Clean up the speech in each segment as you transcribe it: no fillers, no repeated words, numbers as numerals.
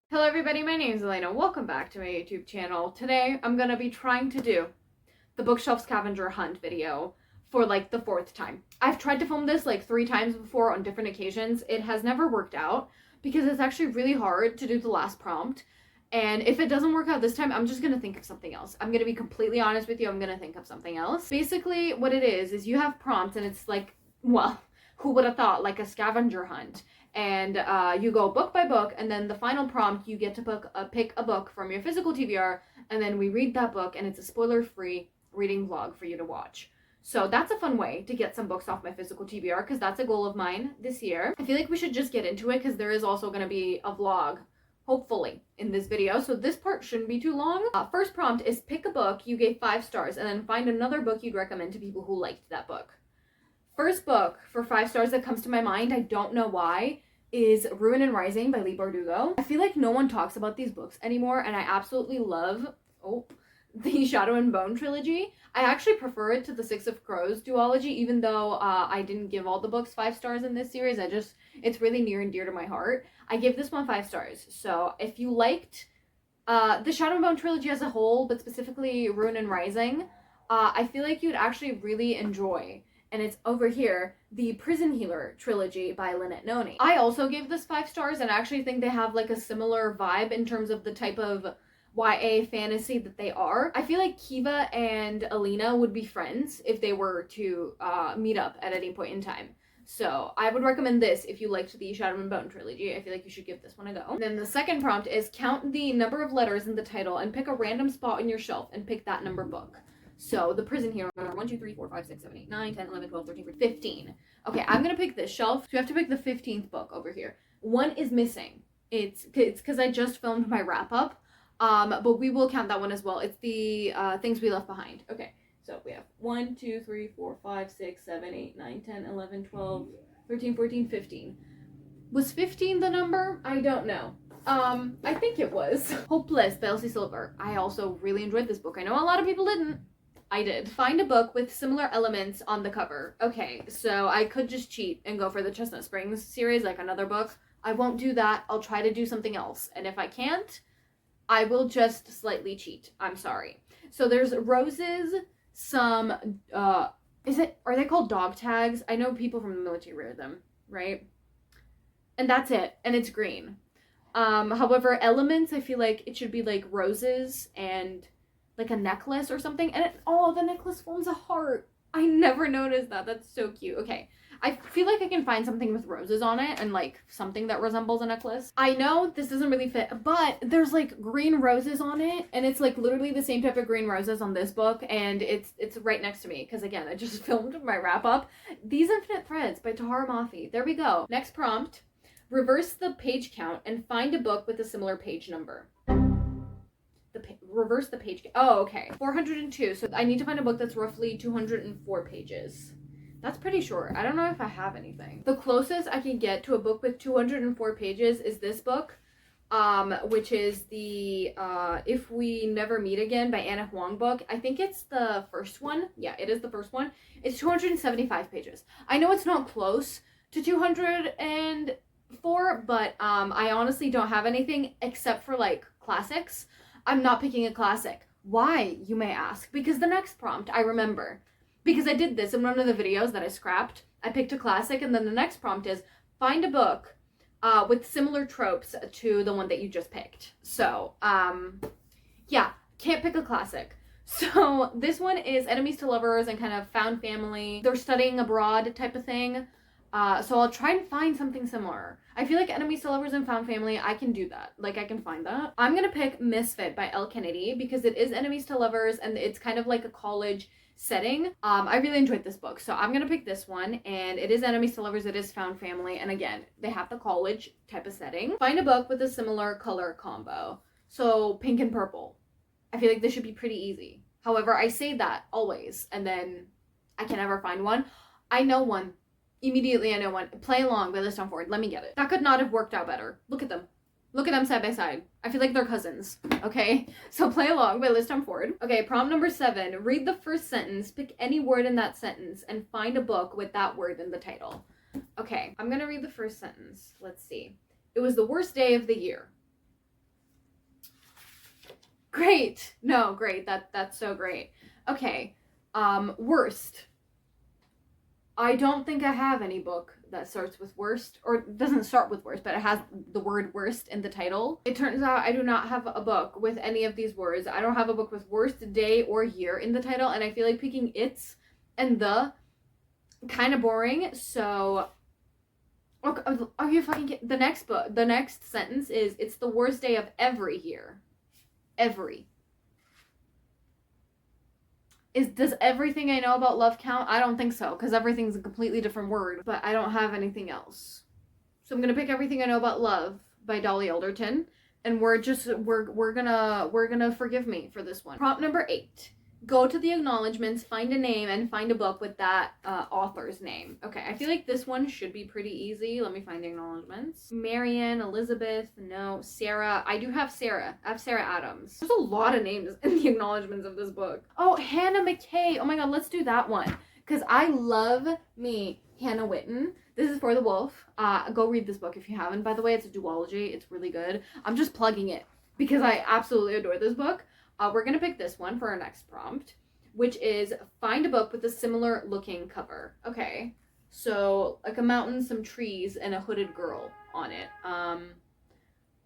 Hello everybody, my name is Elena. Welcome back to my YouTube channel. Today I'm gonna be trying to do the bookshelf scavenger hunt video for like the 4th time. I've tried to film this like 3 times before on different occasions. It has never worked out because it's actually really hard to do the last prompt. And if it doesn't work out this time, I'm just gonna think of something else. I'm gonna be completely honest with you, I'm gonna think of something else. Basically, what it is you have prompts and it's like, well, who would have thought, like a scavenger hunt. And you go book by book, and then the final prompt, you get to pick a book from your physical TBR, and then we read that book, and it's a spoiler-free reading vlog for you to watch. So that's a fun way to get some books off my physical TBR, because that's a goal of mine this year. I feel like we should just get into it, because there is also going to be a vlog, hopefully, in this video, so this part shouldn't be too long. First prompt is pick a book you gave 5 stars, and then find another book you'd recommend to people who liked that book. First book for 5 stars that comes to my mind, I don't know why, is Ruin and Rising by Leigh Bardugo. I feel like no one talks about these books anymore, and I absolutely love, the Shadow and Bone trilogy. I actually prefer it to the Six of Crows duology, even though I didn't give all the books 5 stars in this series. It's really near and dear to my heart. I give this one 5 stars. So if you liked the Shadow and Bone trilogy as a whole, but specifically Ruin and Rising, I feel like you'd actually really enjoy, and it's over here, the Prison Healer trilogy by Lynette Noni. I also gave this 5 stars, and I actually think they have like a similar vibe in terms of the type of YA fantasy that they are. I feel like Kiva and Alina would be friends if they were to meet up at any point in time. So I would recommend this if you liked the Shadow and Bone trilogy. I feel like you should give this one a go. And then the second prompt is count the number of letters in the title and pick a random spot on your shelf and pick that number book. So, the Prison Hero, 1, 2, 3, 4, 5, 6, 7, 8, 9, 10, 11, 12, 13, 14, 15. Okay, I'm gonna pick this shelf. So, you have to pick the 15th book over here. One is missing. It's because I just filmed my wrap-up, but we will count that one as well. It's the Things We Left Behind. Okay, so we have 1, 2, 3, 4, 5, 6, 7, 8, 9, 10, 11, 12, 13, 14, 15. Was 15 the number? I don't know. I think it was. Hopeless by Elsie Silver. I also really enjoyed this book. I know a lot of people didn't. I did. Find a book with similar elements on the cover. Okay, so I could just cheat and go for the Chestnut Springs series, like another book. I won't do that. I'll try to do something else. And if I can't, I will just slightly cheat. I'm sorry. So there's roses, some, are they called dog tags? I know people from the military wear them, right? And that's it. And it's green. However, elements, I feel like it should be like roses and like a necklace or something, and the necklace forms a heart. I never noticed that. That's so cute. Okay, I feel like I can find something with roses on it and like something that resembles a necklace. I know this doesn't really fit, but there's like green roses on it, and it's like literally the same type of green roses on this book, and it's right next to me because again I just filmed my wrap up. These Infinite Threads by Tahara Mafi. There we go. Next prompt: reverse the page count and find a book with a similar page number. Reverse the page. Oh, okay. 402. So I need to find a book that's roughly 204 pages. That's pretty short. I don't know if I have anything. The closest I can get to a book with 204 pages is this book, which is the If We Never Meet Again by Anna Huang book. I think it's the first one. Yeah, it is the first one. It's 275 pages. I know it's not close to 204, but I honestly don't have anything except for like classics. I'm not picking a classic. Why, you may ask? Because the next prompt, I remember. Because I did this in one of the videos that I scrapped. I picked a classic, and then the next prompt is, find a book with similar tropes to the one that you just picked. So, yeah, can't pick a classic. So, this one is enemies to lovers and kind of found family. They're studying abroad type of thing. So I'll try and find something similar. I feel like enemies to lovers and found family, I can do that. Like, I can find that. I'm gonna pick Misfit by Elle Kennedy because it is enemies to lovers and it's kind of like a college setting. I really enjoyed this book, so I'm gonna pick this one, and it is enemies to lovers, it is found family, and again, they have the college type of setting. Find a book with a similar color combo. So pink and purple. I feel like this should be pretty easy. However, I say that always, and then I can never find one. I know one. Immediately I know one. Play Along by Liz Ford. Let me get it. That could not have worked out better. Look at them. Look at them side by side. I feel like they're cousins, okay? So Play Along by Liz Ford. Okay, prompt number 7. Read the first sentence, pick any word in that sentence, and find a book with that word in the title. Okay, I'm gonna read the first sentence. Let's see. It was the worst day of the year. Great. No, great. That's so great. Okay. Worst. I don't think I have any book that starts with worst, or doesn't start with worst, but it has the word worst in the title. It turns out I do not have a book with any of these words. I don't have a book with worst day or year in the title, and I feel like picking it's and the kind of boring. So, okay, are you fucking kidding? The next sentence is, it's the worst day of every year. Every. Does everything I know about love count? I don't think so, because everything's a completely different word, but I don't have anything else. So I'm gonna pick Everything I Know About Love by Dolly Alderton, and we're gonna forgive me for this one. Prompt number 8. Go to the acknowledgements, find a name, and find a book with that author's name. Okay, I feel like this one should be pretty easy. Let me find the acknowledgements. Marianne, Elizabeth, no. Sarah. I do have Sarah. I have Sarah Adams. There's a lot of names in the acknowledgements of this book. Oh, Hannah McKay. Oh my god, let's do that one. Because I love me Hannah Witten. This is For the Wolf. Go read this book if you haven't. By the way, it's a duology. It's really good. I'm just plugging it because I absolutely adore this book. We're going to pick this one for our next prompt, which is find a book with a similar looking cover. Okay, so like a mountain, some trees, and a hooded girl on it.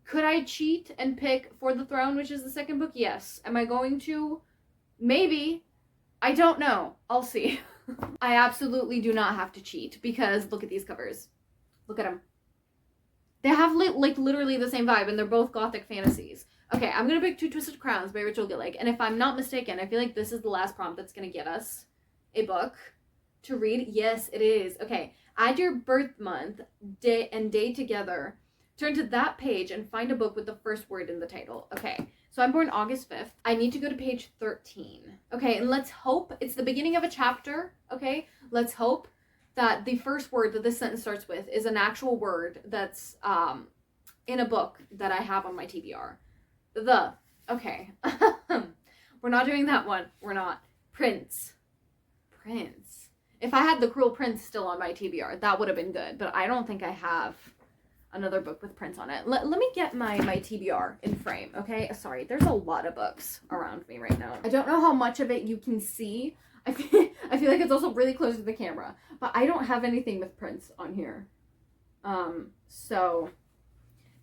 Could I cheat and pick For the Throne, which is the second book? Yes. Am I going to? Maybe. I don't know. I'll see. I absolutely do not have to cheat because look at these covers. Look at them. They have like literally the same vibe, and they're both gothic fantasies. Okay, I'm gonna pick Two Twisted Crowns by Rachel Gillick, and if I'm not mistaken, I feel like this is the last prompt that's gonna get us a book to read. Yes, it is. Okay, add your birth month, day, and day together. Turn to that page and find a book with the first word in the title. Okay, so I'm born August 5th. I need to go to page 13. Okay, and let's hope it's the beginning of a chapter. Okay, let's hope that the first word that this sentence starts with is an actual word that's in a book that I have on my TBR. Okay. We're not doing that one. We're not. Prince. If I had The Cruel Prince still on my TBR, that would have been good, but I don't think I have another book with Prince on it. Let me get my TBR in frame, okay? Sorry, there's a lot of books around me right now. I don't know how much of it you can see. I feel like it's also really close to the camera, but I don't have anything with Prince on here. So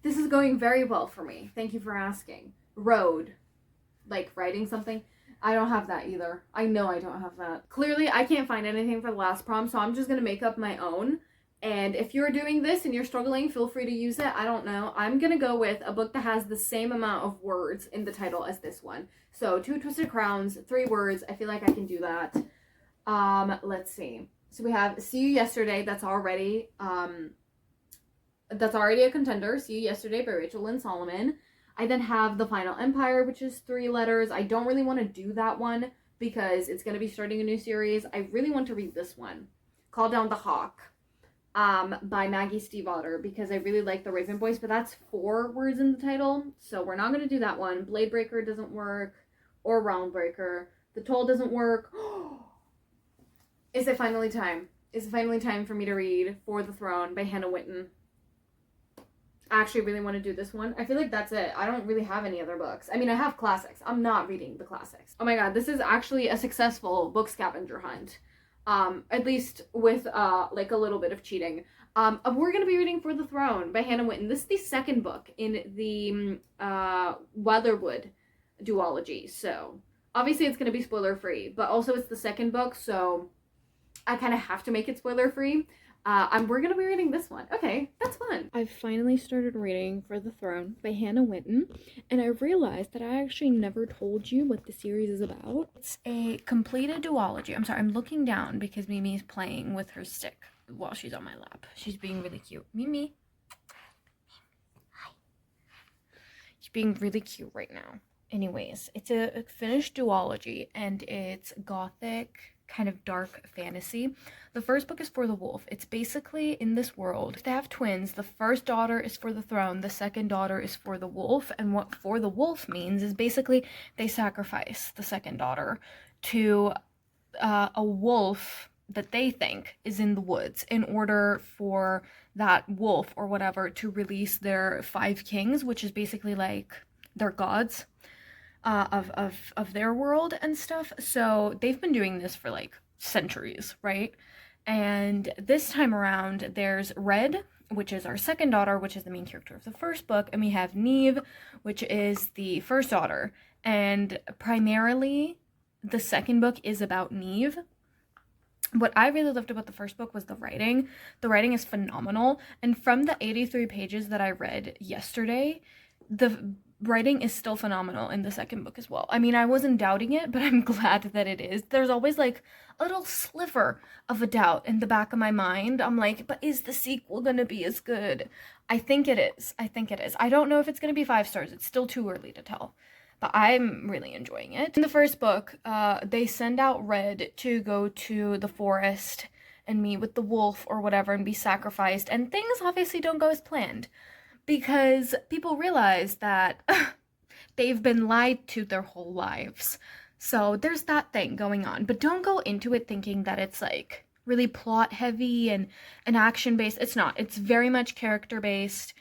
this is going very well for me. Thank you for asking. Road, like writing something. I don't have that either. I know I don't have that. Clearly, I can't find anything for the last prompt, so I'm just gonna make up my own. And if you're doing this and you're struggling, feel free to use it. I don't know. I'm gonna go with a book that has the same amount of words in the title as this one. So Two Twisted Crowns, 3 words. I feel like I can do that. Let's see. So we have See You Yesterday. That's already a contender. See You Yesterday by Rachel Lynn Solomon. I then have The Final Empire, which is 3 letters. I don't really want to do that one because it's going to be starting a new series. I really want to read this one, Call Down the Hawk, by Maggie Stiefvater, because I really like the Raven voice, but that's 4 words in the title, so we're not going to do that one. Blade Breaker doesn't work, or Round Breaker. The Toll doesn't work. Is it finally time? Is it finally time for me to read For the Throne by Hannah Witten? I actually really want to do this one. I feel like that's it. I don't really have any other books. I mean, I have classics. I'm not reading the classics. Oh my god, this is actually a successful book scavenger hunt. At least with, like a little bit of cheating. We're gonna be reading For the Throne by Hannah Witten. This is the second book in the, Weatherwood duology, so obviously it's gonna be spoiler-free, but also it's the second book, so I kind of have to make it spoiler-free. We're gonna be reading this one. Okay, that's fun. I've finally started reading For the Throne by Hannah Witten, and I realized that I actually never told you what the series is about. It's a completed duology. I'm sorry, I'm looking down because Mimi's playing with her stick while she's on my lap. She's being really cute. Mimi. Hi. She's being really cute right now. Anyways, it's a finished duology, and it's gothic, kind of dark fantasy. The first book is For the Wolf. It's basically in this world, they have twins. The first daughter is for the throne, the second daughter is for the wolf, and what For the Wolf means is basically they sacrifice the second daughter to a wolf that they think is in the woods in order for that wolf or whatever to release their 5 kings, which is basically like their gods of their world and stuff. So they've been doing this for like centuries, right? And this time around, there's Red, which is our second daughter, which is the main character of the first book, and we have Neve, which is the first daughter. And primarily, the second book is about Neve. What I really loved about the first book was the writing. The writing is phenomenal, and from the 83 pages that I read yesterday, the writing is still phenomenal in the second book as well. I mean, I wasn't doubting it, but I'm glad that it is. There's always like a little sliver of a doubt in the back of my mind. I'm like, but is the sequel gonna be as good? I think it is. I think it is. I don't know if it's gonna be 5 stars. It's still too early to tell, but I'm really enjoying it. In the first book, they send out Red to go to the forest and meet with the wolf or whatever and be sacrificed, and things obviously don't go as planned, because people realize that they've been lied to their whole lives. So there's that thing going on. But don't go into it thinking that it's like really plot heavy and action based. It's not. It's very much character based,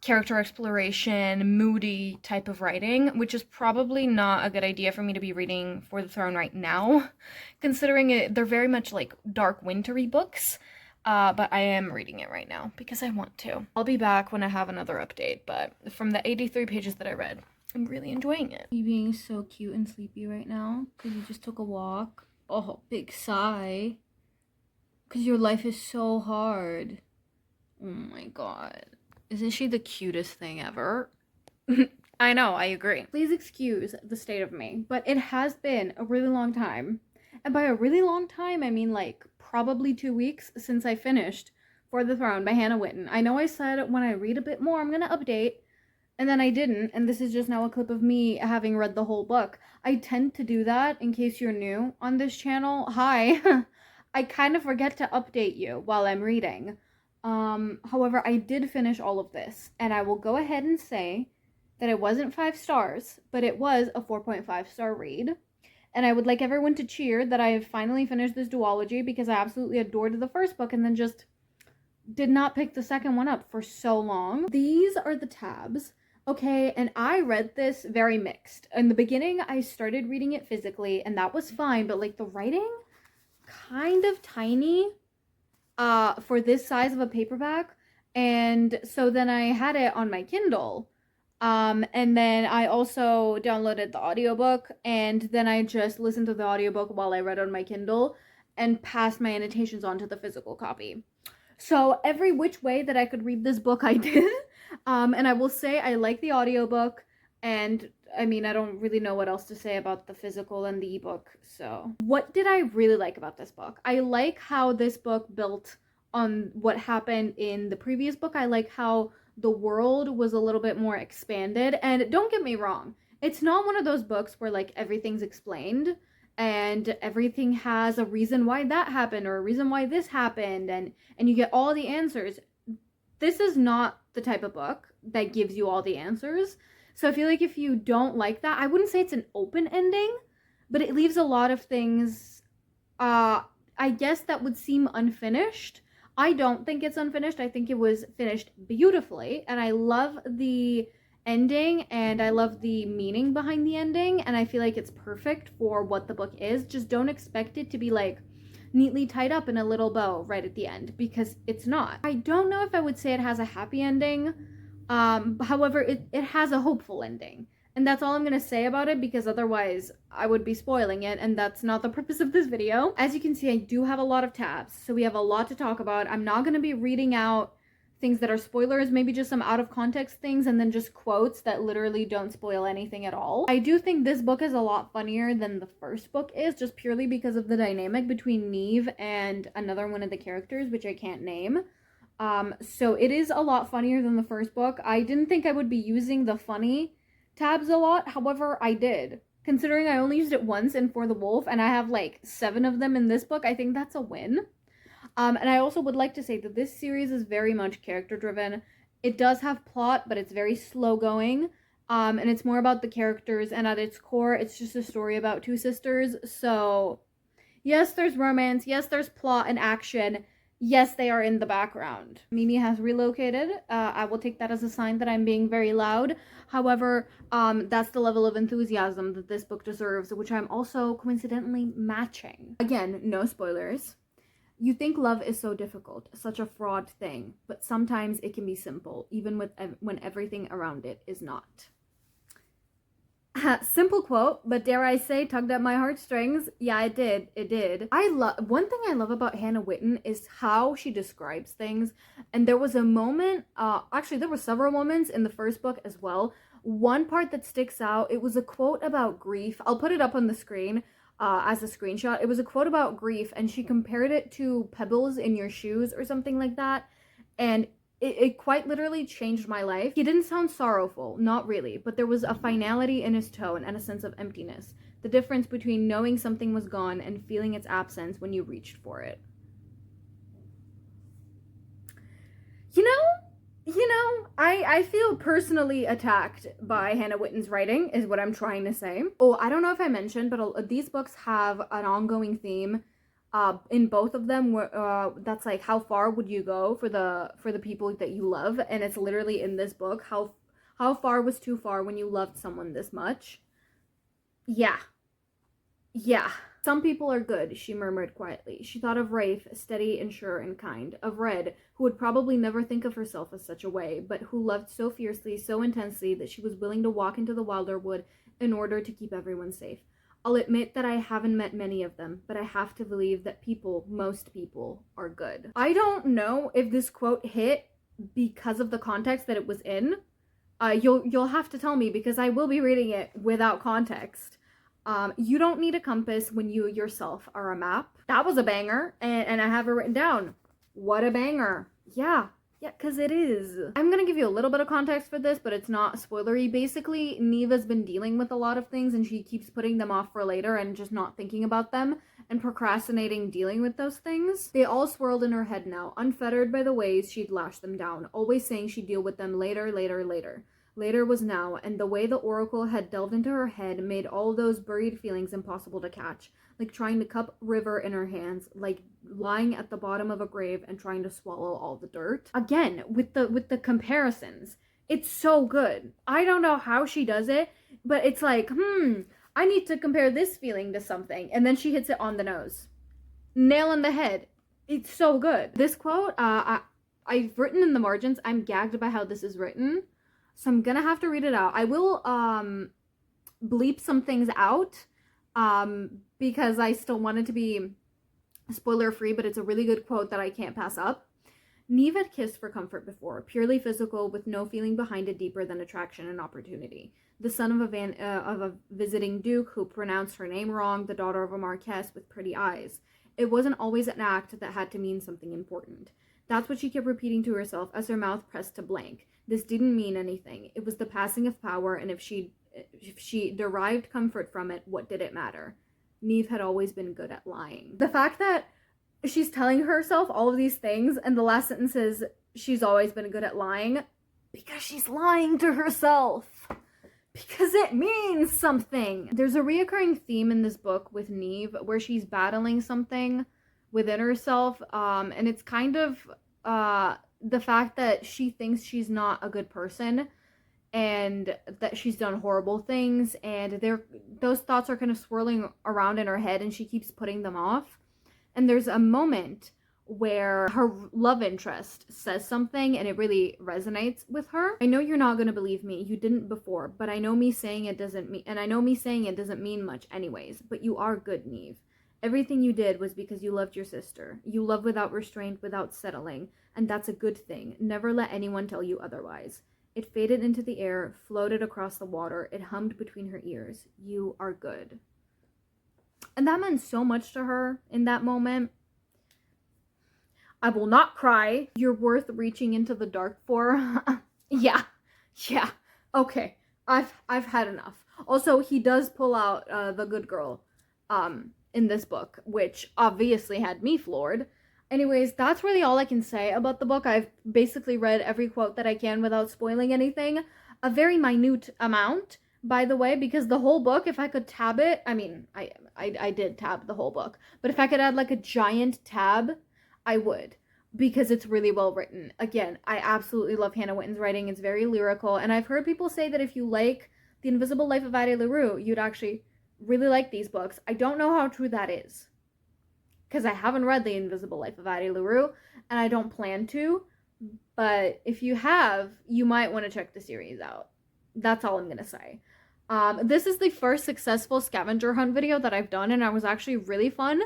character exploration, moody type of writing, which is probably not a good idea for me to be reading For the Throne right now, considering they're very much like dark wintry books. But I am reading it right now because I want to. I'll be back when I have another update, but from the 83 pages that I read, I'm really enjoying it. You being so cute and sleepy right now because you just took a walk. Oh, big sigh. Because your life is so hard. Oh my god. Isn't she the cutest thing ever? I know, I agree. Please excuse the state of me, but it has been a really long time. And by a really long time, I mean like probably 2 weeks since I finished For the Throne by Hannah Witten. I know I said when I read a bit more, I'm going to update, and then I didn't, and this is just now a clip of me having read the whole book. I tend to do that in case you're new on this channel. Hi. I kind of forget to update you while I'm reading. However, I did finish all of this, and I will go ahead and say that it wasn't 5 stars, but it was a 4.5-star read. And I would like everyone to cheer that I have finally finished this duology, because I absolutely adored the first book and then just did not pick the second one up for so long. These are the tabs. Okay, and I read this very mixed. In the beginning, I started reading it physically, and that was fine, but like the writing, kind of tiny for this size of a paperback. And so then I had it on my Kindle. And then I also downloaded the audiobook, and then I just listened to the audiobook while I read on my Kindle and passed my annotations onto the physical copy. So every which way that I could read this book, I did. And I will say I like the audiobook, and I mean, I don't really know what else to say about the physical and the ebook. So what did I really like about this book? I like how this book built on what happened in the previous book. I like how the world was a little bit more expanded. And don't get me wrong, it's not one of those books where like everything's explained and everything has a reason why that happened or a reason why this happened, and you get all the answers. This is not the type of book that gives you all the answers. So I feel like if you don't like that, I wouldn't say it's an open ending, but it leaves a lot of things, I guess, that would seem unfinished. I don't think it's unfinished. I think it was finished beautifully, and I love the ending, and I love the meaning behind the ending, and I feel like it's perfect for what the book is. Just don't expect it to be like neatly tied up in a little bow right at the end, because it's not. I don't know if I would say it has a happy ending. However, it has a hopeful ending. And that's all I'm going to say about it, because otherwise I would be spoiling it, and that's not the purpose of this video. As you can see, I do have a lot of tabs, so we have a lot to talk about. I'm not going to be reading out things that are spoilers, maybe just some out of context things, and then just quotes that literally don't spoil anything at all. I do think this book is a lot funnier than the first book is, just purely because of the dynamic between Neve and another one of the characters, which I can't name. So it is a lot funnier than the first book. I didn't think I would be using the funny tabs a lot, however I did. Considering I only used it once in For the Wolf, and I have like 7 of them in this book, I think that's a win. And I also would like to say that this series is very much character driven. It does have plot, but it's very slow going, and it's more about the characters, and at its core it's just a story about 2 sisters. So Yes, there's romance. Yes, there's plot and action. Yes, they are in the background. Mimi has relocated. I will take that as a sign that I'm being very loud. However, that's the level of enthusiasm that this book deserves, which I'm also coincidentally matching. Again, no spoilers. You think love is so difficult, such a fraud thing, but sometimes it can be simple, even when everything around it is not. Simple quote, but dare I say, tugged at my heartstrings. Yeah, it did. It did. One thing I love about Hannah Witten is how she describes things. And there was a moment, actually, there were several moments in the first book as well. One part that sticks out, it was a quote about grief. I'll put it up on the screen as a screenshot. It was a quote about grief, and she compared it to pebbles in your shoes or something like that. And it quite literally changed my life. He didn't sound sorrowful, not really, but there was a finality in his tone and a sense of emptiness. The difference between knowing something was gone and feeling its absence when you reached for it. I feel personally attacked by Hannah Witten's writing, is what I'm trying to say. Oh, I don't know if I mentioned, but these books have an ongoing theme in both of them that's like, how far would you go for the people that you love? And it's literally in this book, how far was too far when you loved someone this much? Yeah. Some people are good, she murmured quietly. She thought of Rafe, steady and sure and kind, of Red, who would probably never think of herself as such a way, but who loved so fiercely, so intensely, that she was willing to walk into the wilder wood in order to keep everyone safe. I'll admit that I haven't met many of them, but I have to believe that most people, are good. I don't know if this quote hit because of the context that it was in. You'll have to tell me, because I will be reading it without context. You don't need a compass when you yourself are a map. That was a banger, and I have it written down. What a banger. Yeah, because it is. I'm gonna give you a little bit of context for this, but it's not spoilery. Basically, Neva's been dealing with a lot of things, and she keeps putting them off for later and just not thinking about them and procrastinating dealing with those things. They all swirled in her head now, unfettered by the ways she'd lashed them down, always saying she'd deal with them later. Later was now, and the way the oracle had delved into her head made all those buried feelings impossible to catch, like trying to cup river in her hands, like lying at the bottom of a grave and trying to swallow all the dirt. Again, with the comparisons, it's so good. I don't know how she does it, but it's like, I need to compare this feeling to something, and then she hits it on the nose. Nail in the head. It's so good. This quote, I've written in the margins, I'm gagged by how this is written. So I'm gonna have to read it out. I will bleep some things out because I still want it to be spoiler free, but it's a really good quote that I can't pass up. Neve had kissed for comfort before, purely physical, with no feeling behind it deeper than attraction and opportunity. The son of a visiting duke who pronounced her name wrong, the daughter of a marquess with pretty eyes. It wasn't always an act that had to mean something important. That's what she kept repeating to herself as her mouth pressed to blank. This didn't mean anything. It was the passing of power, and if she derived comfort from it, what did it matter? Neve had always been good at lying. The fact that she's telling herself all of these things, and the last sentence is, she's always been good at lying, because she's lying to herself. Because it means something. There's a reoccurring theme in this book with Neve where she's battling something within herself, and it's kind of the fact that she thinks she's not a good person and that she's done horrible things, and those thoughts are kind of swirling around in her head, and she keeps putting them off. And there's a moment where her love interest says something and it really resonates with her. I know you're not going to believe me. You didn't before, but I know me saying it doesn't mean much anyways, but you are good, Neve. Everything you did was because you loved your sister. You love without restraint, without settling, and that's a good thing. Never let anyone tell you otherwise. It faded into the air, floated across the water. It hummed between her ears. You are good. And that meant so much to her in that moment. I will not cry. You're worth reaching into the dark for. Yeah. Okay. I've had enough. Also, he does pull out the good girl in this book, which obviously had me floored. Anyways, that's really all I can say about the book. I've basically read every quote that I can without spoiling anything. A very minute amount, by the way, because the whole book, if I could tab it, I mean, I did tab the whole book, but if I could add like a giant tab, I would, because it's really well written. Again, I absolutely love Hannah Witton's writing. It's very lyrical, and I've heard people say that if you like The Invisible Life of Addie LaRue, you'd actually really like these books. I don't know how true that is, because I haven't read The Invisible Life of Addie LaRue, and I don't plan to, but if you have, you might want to check the series out. That's all I'm gonna say. This is the first successful scavenger hunt video that I've done, and it was actually really fun.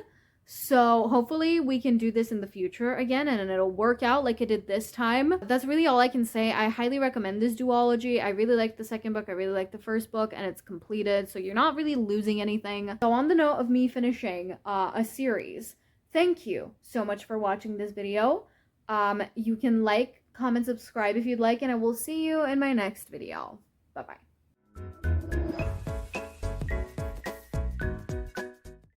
So hopefully we can do this in the future again, and it'll work out like it did this time. That's really all I can say. I highly recommend this duology. I really like the second book. I really like the first book, and it's completed, so you're not really losing anything. So on the note of me finishing a series, thank you so much for watching this video. You can like, comment, subscribe if you'd like, and I will see you in my next video. Bye-bye.